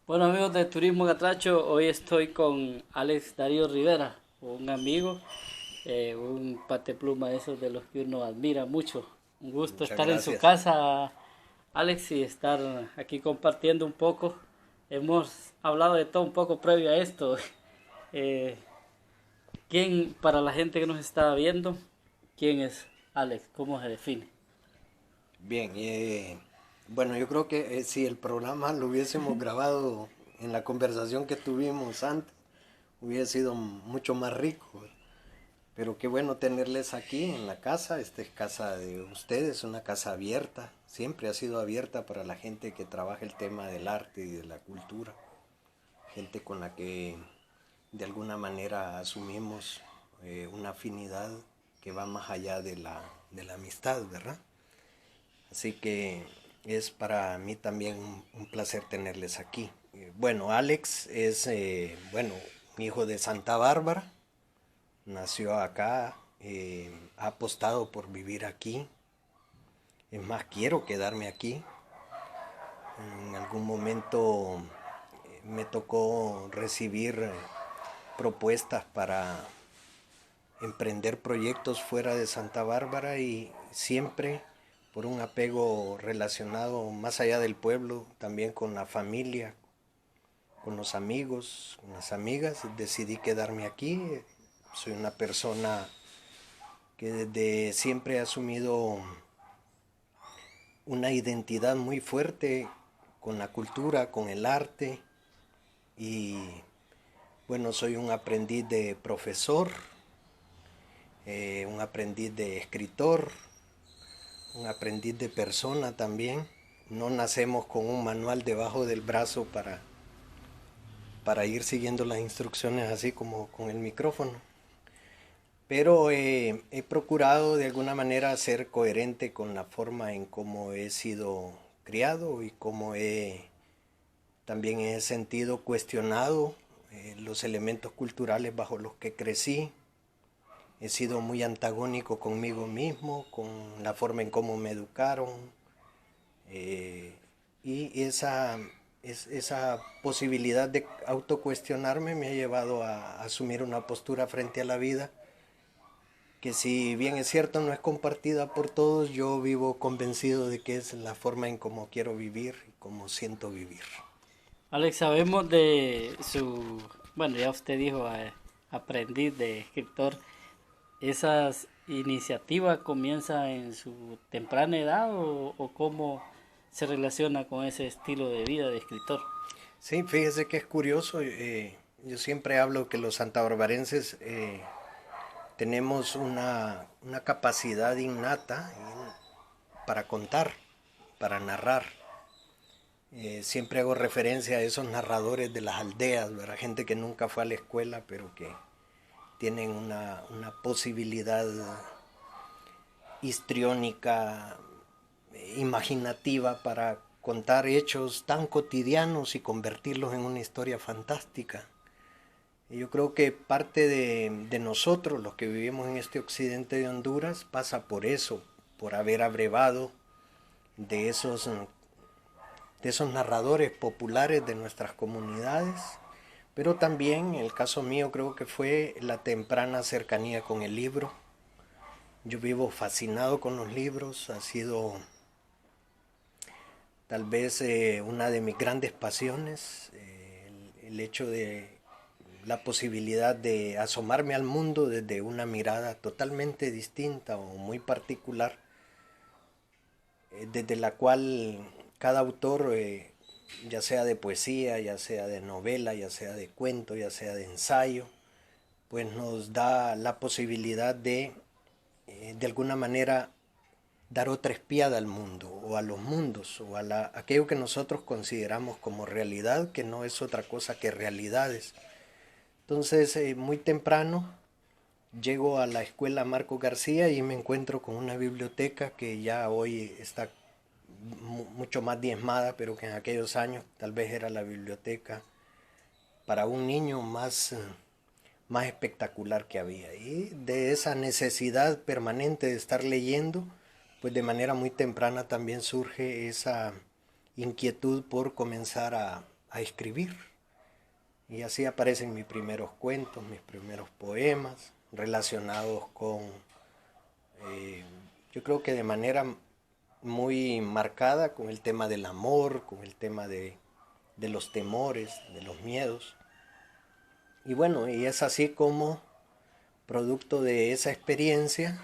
Bueno amigos de Turismo Catracho, hoy estoy con Alex Darío Rivera, un amigo, un patepluma de esos de los que uno admira mucho. Un gusto Muchas estar en su gracias. casa, Alex, y estar aquí compartiendo un poco. Hemos hablado de todo un poco previo a esto. Eh, ¿Quién, para la gente que nos está viendo, quién es Alex? ¿Cómo se define? Bien, bueno, yo creo que si el programa lo hubiésemos grabado en la conversación que tuvimos antes, hubiera sido mucho más rico. Pero qué bueno tenerles aquí en la casa. Esta es casa de ustedes, una casa abierta. Siempre ha sido abierta para la gente que trabaja el tema del arte y de la cultura. Gente con la que de alguna manera asumimos una afinidad que va más allá de la amistad, ¿verdad? Así que es para mí también un placer tenerles aquí. Bueno, Alex es, bueno, un hijo de Santa Bárbara, nació acá, ha apostado por vivir aquí. Es más, quiero quedarme aquí. En algún momento me tocó recibir propuestas para emprender proyectos fuera de Santa Bárbara y siempre por un apego relacionado más allá del pueblo, también con la familia, con los amigos, con las amigas, decidí quedarme aquí. Soy una persona que desde siempre ha asumido una identidad muy fuerte con la cultura, con el arte y bueno, soy un aprendiz de profesor, un aprendiz de escritor, un aprendiz de persona también. No nacemos con un manual debajo del brazo para ir siguiendo las instrucciones así como con el micrófono. Pero he procurado de alguna manera ser coherente con la forma en cómo he sido criado y cómo también he sentido cuestionado los elementos culturales bajo los que crecí. He sido muy antagónico conmigo mismo, con la forma en cómo me educaron, Eh, y esa posibilidad de autocuestionarme me ha llevado a asumir una postura frente a la vida que, si bien es cierto no es compartida por todos, yo vivo convencido de que es la forma en cómo quiero vivir y cómo siento vivir. Alex, sabemos de su, bueno, ya usted dijo, aprendiz de escritor. ¿Esas iniciativas comienzan en su temprana edad o cómo se relaciona con ese estilo de vida de escritor? Sí, fíjese que es curioso. Yo siempre hablo que los santabarbarenses tenemos una capacidad innata para contar, para narrar. Siempre hago referencia a esos narradores de las aldeas, ¿verdad? Gente que nunca fue a la escuela, pero que tienen una posibilidad histriónica, imaginativa para contar hechos tan cotidianos y convertirlos en una historia fantástica. Y yo creo que parte de nosotros, los que vivimos en este occidente de Honduras, pasa por eso, por haber abrevado de esos narradores populares de nuestras comunidades, pero también en el caso mío creo que fue la temprana cercanía con el libro. Yo vivo fascinado con los libros, ha sido tal vez una de mis grandes pasiones, el hecho de la posibilidad de asomarme al mundo desde una mirada totalmente distinta o muy particular, desde la cual cada autor, ya sea de poesía, ya sea de novela, ya sea de cuento, ya sea de ensayo, pues nos da la posibilidad de alguna manera, dar otra espiada al mundo o a los mundos o aquello que nosotros consideramos como realidad, que no es otra cosa que realidades. Entonces, muy temprano llego a la escuela Marco García y me encuentro con una biblioteca que ya hoy está mucho más diezmada, pero que en aquellos años tal vez era la biblioteca para un niño más espectacular que había. Y de esa necesidad permanente de estar leyendo, pues de manera muy temprana también surge esa inquietud por comenzar a a escribir. Y así aparecen mis primeros cuentos, mis primeros poemas, relacionados con, yo creo que de manera muy marcada, con el tema del amor, con el tema de los temores, de los miedos. Y bueno, y es así como, producto de esa experiencia,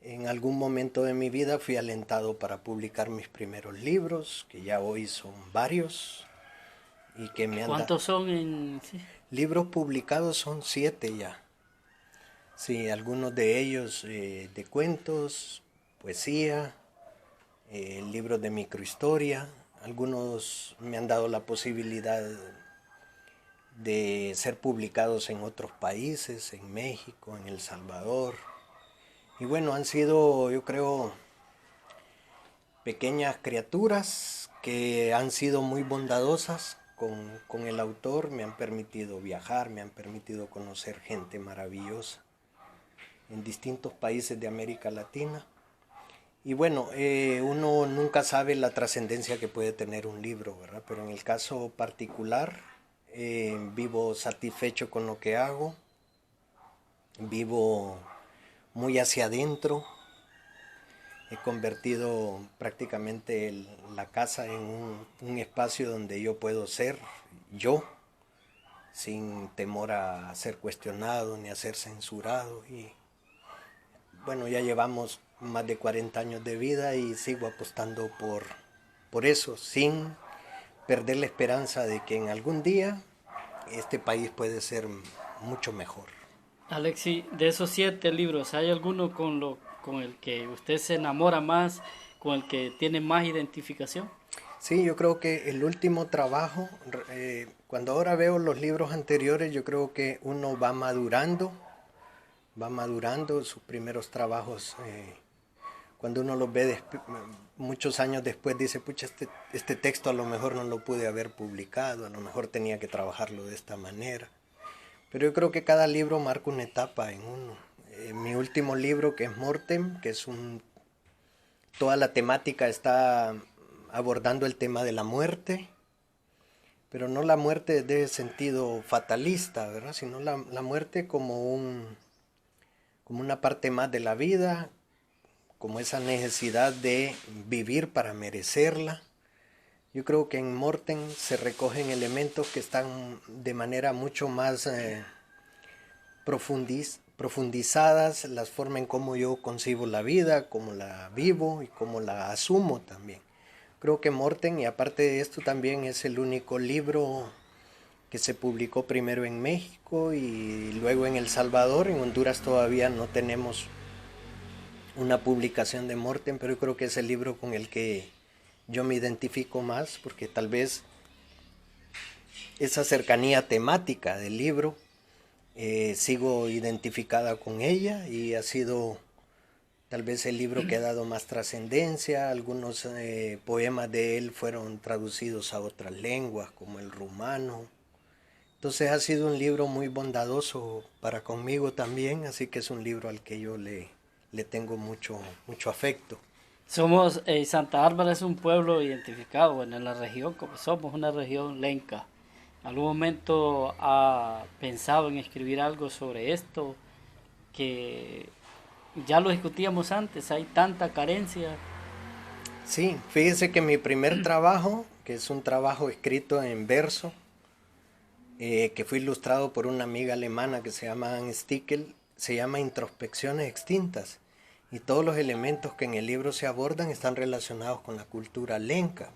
en algún momento de mi vida fui alentado para publicar mis primeros libros, que ya hoy son varios, y que me han dado... ¿Cuántos son en...? Sí. Libros publicados son 7 ya. Sí, algunos de ellos de cuentos, poesía, libros de microhistoria. Algunos me han dado la posibilidad de ser publicados en otros países, en México, en El Salvador. Y bueno, han sido, yo creo, pequeñas criaturas que han sido muy bondadosas con el autor, me han permitido viajar, me han permitido conocer gente maravillosa en distintos países de América Latina. Y bueno, uno nunca sabe la trascendencia que puede tener un libro, ¿verdad? Pero en el caso particular, vivo satisfecho con lo que hago, vivo muy hacia adentro. He convertido prácticamente la casa en un espacio donde yo puedo ser yo, sin temor a ser cuestionado ni a ser censurado. Y bueno, ya llevamos más de 40 años de vida y sigo apostando por eso, sin perder la esperanza de que en algún día este país puede ser mucho mejor. Alexi, de esos 7 libros, ¿hay alguno con el que usted se enamora más, con el que tiene más identificación? Sí, yo creo que el último trabajo, cuando ahora veo los libros anteriores, yo creo que uno va madurando sus primeros trabajos. Cuando uno los ve muchos años después, dice, pucha, este texto a lo mejor no lo pude haber publicado, a lo mejor tenía que trabajarlo de esta manera. Pero yo creo que cada libro marca una etapa en uno. Mi último libro, que es Mortem, que es toda la temática está abordando el tema de la muerte, pero no la muerte de sentido fatalista, ¿verdad? Sino la muerte como una parte más de la vida, como esa necesidad de vivir para merecerla. Yo creo que en Mortem se recogen elementos que están de manera mucho más profundizadas, las formas en cómo yo concibo la vida, cómo la vivo y cómo la asumo también. Creo que Mortem, y aparte de esto, también es el único libro que se publicó primero en México y luego en El Salvador. En Honduras todavía no tenemos una publicación de Mortem, pero yo creo que es el libro con el que yo me identifico más, porque tal vez esa cercanía temática del libro, sigo identificada con ella y ha sido tal vez el libro que ha dado más trascendencia. Algunos poemas de él fueron traducidos a otras lenguas, como el rumano. Entonces ha sido un libro muy bondadoso para conmigo también, así que es un libro al que yo le tengo mucho afecto. Santa Bárbara es un pueblo identificado, bueno, en la región, como somos una región lenca. ¿Algún momento ha pensado en escribir algo sobre esto? Que ya lo discutíamos antes, hay tanta carencia. Sí, fíjese que mi primer trabajo, que es un trabajo escrito en verso, que fue ilustrado por una amiga alemana que se llama Anne Stickel, se llama Introspecciones Extintas. Y todos los elementos que en el libro se abordan están relacionados con la cultura lenca,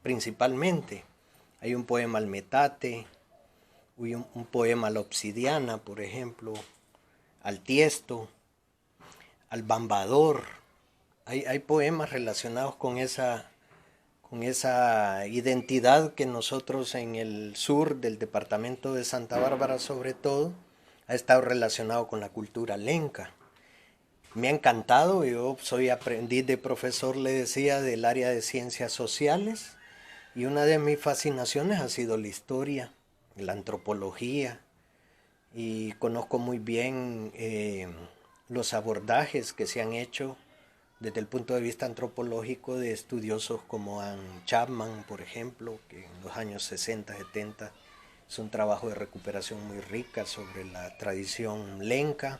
principalmente. Hay un poema al metate, un poema a la obsidiana, por ejemplo, al tiesto, al bambador. Hay poemas relacionados con esa identidad que nosotros en el sur del departamento de Santa Bárbara, sobre todo, ha estado relacionado con la cultura lenca. Me ha encantado, yo soy aprendiz de profesor, le decía, del área de ciencias sociales, y una de mis fascinaciones ha sido la historia, la antropología, y conozco muy bien los abordajes que se han hecho desde el punto de vista antropológico de estudiosos como Anne Chapman, por ejemplo, que en los años 60, 70 es un trabajo de recuperación muy rica sobre la tradición lenca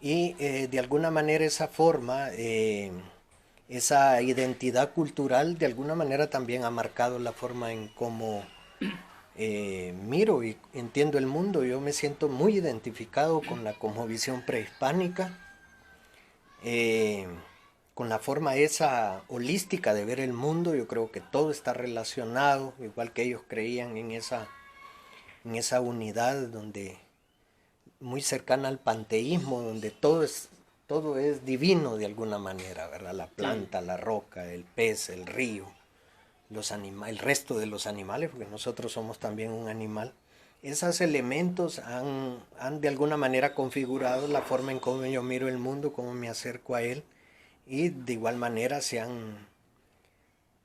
y de alguna manera esa forma, esa identidad cultural de alguna manera también ha marcado la forma en cómo miro y entiendo el mundo. Yo me siento muy identificado con la cosmovisión prehispánica, eh, con la forma esa holística de ver el mundo. Yo creo que todo está relacionado, igual que ellos creían en esa unidad donde muy cercana al panteísmo, donde todo es divino de alguna manera, ¿verdad? La Sí. planta, la roca, el pez, el río, el resto de los animales, porque nosotros somos también un animal. Esos elementos han de alguna manera configurado la forma en cómo yo miro el mundo, cómo me acerco a él, y de igual manera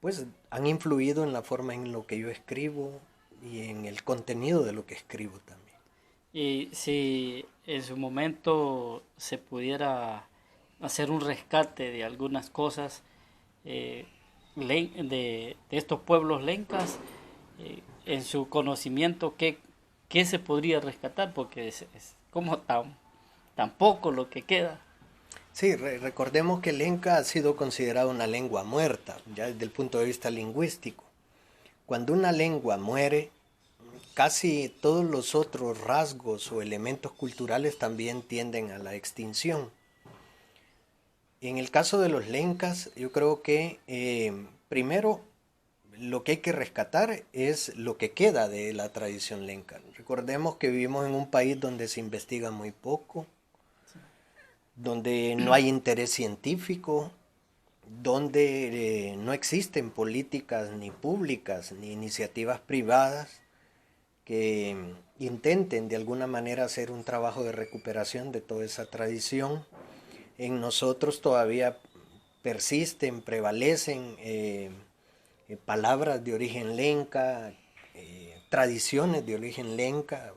pues, han influido en la forma en lo que yo escribo y en el contenido de lo que escribo también. Y si en su momento se pudiera hacer un rescate de algunas cosas eh, de estos pueblos lencas, en su conocimiento, ¿qué se podría rescatar? Porque es como tan poco lo que queda. Sí, recordemos que el Lenca ha sido considerado una lengua muerta, ya desde el punto de vista lingüístico. Cuando una lengua muere, casi todos los otros rasgos o elementos culturales también tienden a la extinción. En el caso de los lencas, yo creo que primero lo que hay que rescatar es lo que queda de la tradición lenca. Recordemos que vivimos en un país donde se investiga muy poco, donde no hay interés científico, donde no existen políticas ni públicas ni iniciativas privadas que intenten de alguna manera hacer un trabajo de recuperación de toda esa tradición. En nosotros todavía persisten, prevalecen palabras de origen lenca, tradiciones de origen lenca,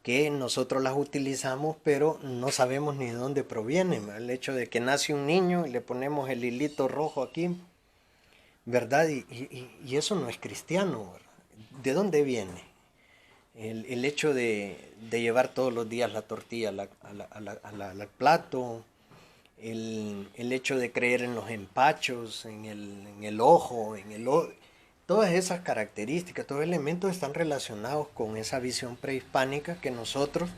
que nosotros las utilizamos, pero no sabemos ni de dónde provienen. El hecho de que nace un niño y le ponemos el hilito rojo aquí, ¿verdad? Y eso no es cristiano, ¿verdad? ¿De dónde viene? El hecho de llevar todos los días la tortilla al plato, el hecho de creer en los empachos, en el ojo, todas esas características, todos elementos están relacionados con esa visión prehispánica que nosotros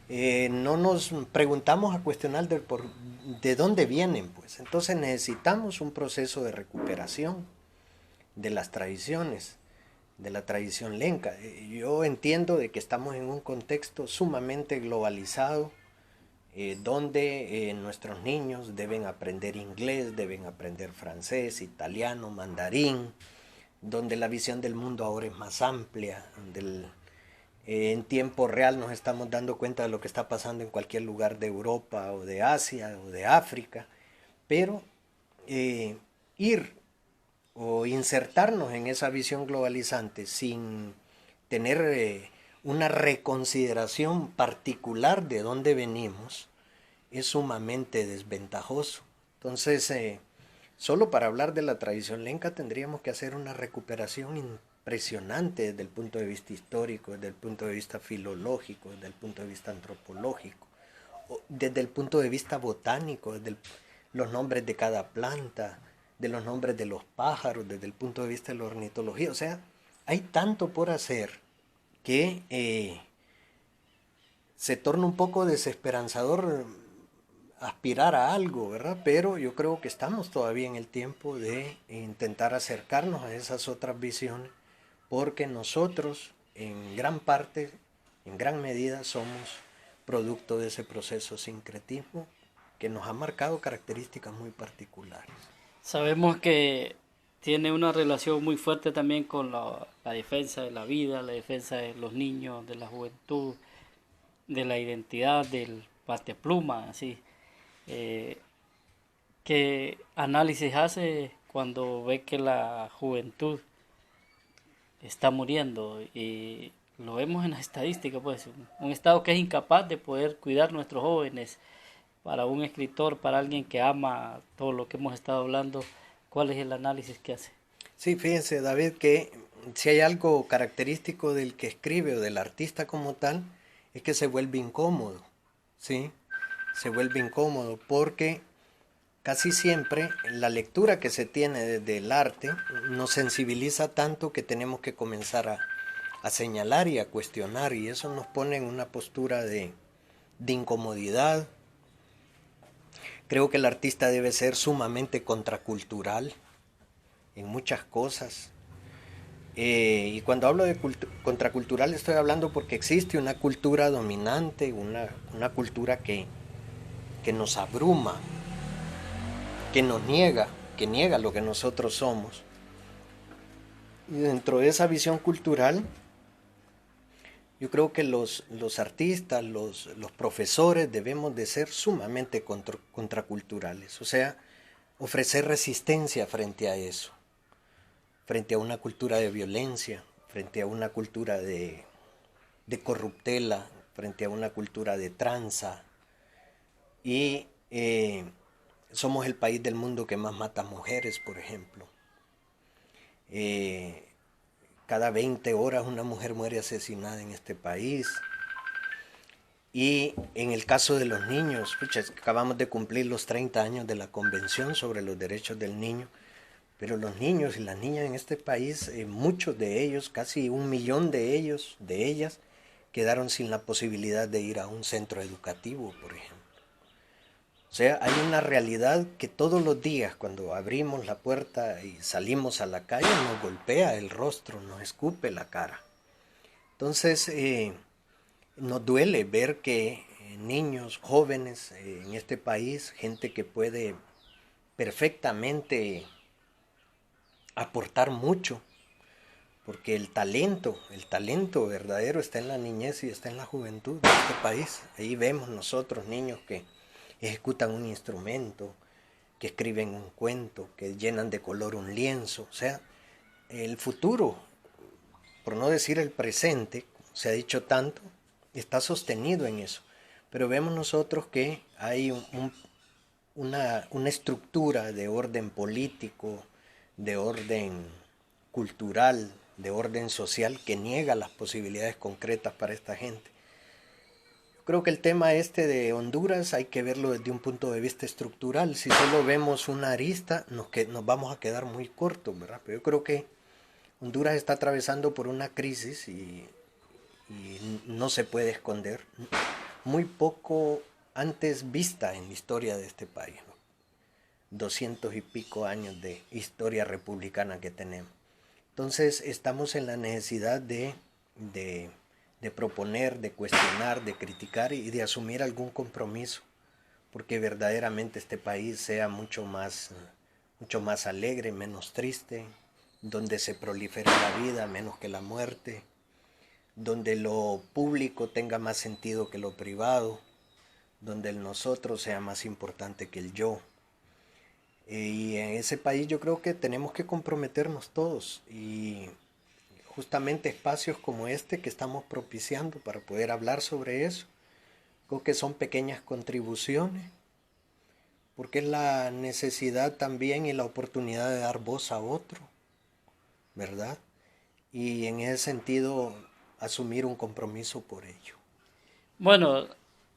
no nos preguntamos a cuestionar de dónde vienen, pues. Entonces necesitamos un proceso de recuperación de las tradiciones, de la tradición lenca. Yo entiendo de que estamos en un contexto sumamente globalizado, donde nuestros niños deben aprender inglés, deben aprender francés, italiano, mandarín, donde la visión del mundo ahora es más amplia, donde en tiempo real nos estamos dando cuenta de lo que está pasando en cualquier lugar de Europa o de Asia o de África, pero ir o insertarnos en esa visión globalizante sin tener una reconsideración particular de dónde venimos es sumamente desventajoso. Entonces, solo para hablar de la tradición lenca tendríamos que hacer una recuperación impresionante desde el punto de vista histórico, desde el punto de vista filológico, desde el punto de vista antropológico, desde el punto de vista botánico, los nombres de cada planta, de los nombres de los pájaros, desde el punto de vista de la ornitología. O sea, hay tanto por hacer que se torna un poco desesperanzador aspirar a algo, ¿verdad? Pero yo creo que estamos todavía en el tiempo de intentar acercarnos a esas otras visiones, porque nosotros en gran parte, en gran medida, somos producto de ese proceso sincretismo que nos ha marcado características muy particulares. Sabemos que tiene una relación muy fuerte también con la defensa de la vida, la defensa de los niños, de la juventud, de la identidad, del patepluma, así. Eh, ¿Qué análisis hace cuando ve que la juventud está muriendo? Y lo vemos en las estadísticas, pues, un estado que es incapaz de poder cuidar a nuestros jóvenes, para un escritor, para alguien que ama todo lo que hemos estado hablando, ¿cuál es el análisis que hace? Sí, fíjense, David, que si hay algo característico del que escribe o del artista como tal, es que se vuelve incómodo, ¿sí? Se vuelve incómodo porque casi siempre la lectura que se tiene del arte nos sensibiliza tanto que tenemos que comenzar a señalar y a cuestionar, y eso nos pone en una postura de incomodidad. Creo que el artista debe ser sumamente contracultural en muchas cosas. Y cuando hablo de contracultural estoy hablando porque existe una cultura dominante, una cultura que nos abruma, que nos niega, que niega lo que nosotros somos. Y dentro de esa visión cultural, yo creo que los artistas, los profesores debemos de ser sumamente contraculturales, o sea, ofrecer resistencia frente a eso, frente a una cultura de violencia, frente a una cultura de corruptela, frente a una cultura de tranza. Y somos el país del mundo que más mata mujeres, por ejemplo. Eh, Cada 20 horas una mujer muere asesinada en este país. Y en el caso de los niños, pucha, acabamos de cumplir los 30 años de la Convención sobre los Derechos del Niño, pero los niños y las niñas en este país, muchos de ellos, casi 1 millón de ellos, de ellas, quedaron sin la posibilidad de ir a un centro educativo, por ejemplo. O sea, hay una realidad que todos los días cuando abrimos la puerta y salimos a la calle nos golpea el rostro, nos escupe la cara. Entonces, nos duele ver que niños, jóvenes en este país, gente que puede perfectamente aportar mucho, porque el talento verdadero está en la niñez y está en la juventud de este país. Ahí vemos nosotros niños que ejecutan un instrumento, que escriben un cuento, que llenan de color un lienzo. O sea, el futuro, por no decir el presente, como se ha dicho tanto, está sostenido en eso. Pero vemos nosotros que hay una estructura de orden político, de orden cultural, de orden social, que niega las posibilidades concretas para esta gente. Yo creo que el tema este de Honduras hay que verlo desde un punto de vista estructural. Si solo vemos una arista, nos vamos a quedar muy cortos, ¿verdad? Pero yo creo que Honduras está atravesando por una crisis y no se puede esconder. Muy poco antes vista en la historia de este país, ¿no? 200 y pico años de historia republicana que tenemos. Entonces estamos en la necesidad de proponer, de cuestionar, de criticar y de asumir algún compromiso, porque verdaderamente este país sea mucho más alegre, menos triste, donde se prolifere la vida menos que la muerte, donde lo público tenga más sentido que lo privado, donde el nosotros sea más importante que el yo. Y en ese país yo creo que tenemos que comprometernos todos y justamente espacios como este que estamos propiciando para poder hablar sobre eso, creo que son pequeñas contribuciones, porque es la necesidad también y la oportunidad de dar voz a otro, ¿verdad? Y en ese sentido asumir un compromiso por ello. Bueno,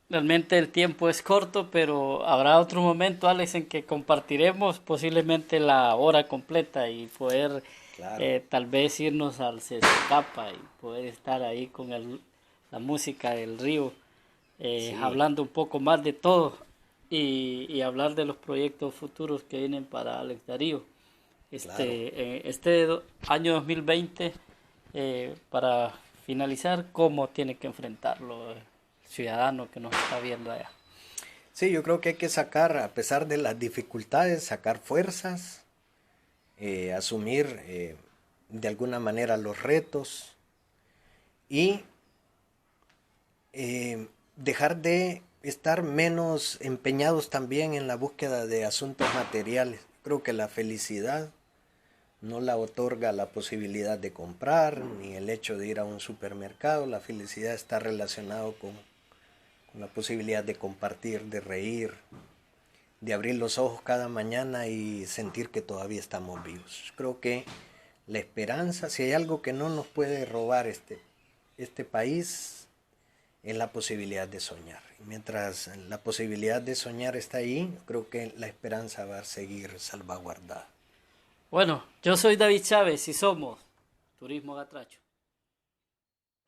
realmente el tiempo es corto, pero habrá otro momento, Alex, en que compartiremos posiblemente la hora completa y poder Claro. tal vez irnos al Capa y poder estar ahí con la música del río, Sí, hablando un poco más de todo y hablar de los proyectos futuros que vienen para Alex Darío. claro. Año 2020, para finalizar, ¿cómo tiene que enfrentarlo el ciudadano que nos está viendo allá? Sí, yo creo que hay que sacar, a pesar de las dificultades, sacar fuerzas, asumir de alguna manera los retos y dejar de estar menos empeñados también en la búsqueda de asuntos materiales. Creo que la felicidad no la otorga la posibilidad de comprar ni el hecho de ir a un supermercado. La felicidad está relacionado con la posibilidad de compartir, de reír, de abrir los ojos cada mañana y sentir que todavía estamos vivos. Creo que la esperanza, si hay algo que no nos puede robar este país, es la posibilidad de soñar. Y mientras la posibilidad de soñar está ahí, creo que la esperanza va a seguir salvaguardada. Bueno, yo soy David Chávez y somos Turismo Gatracho.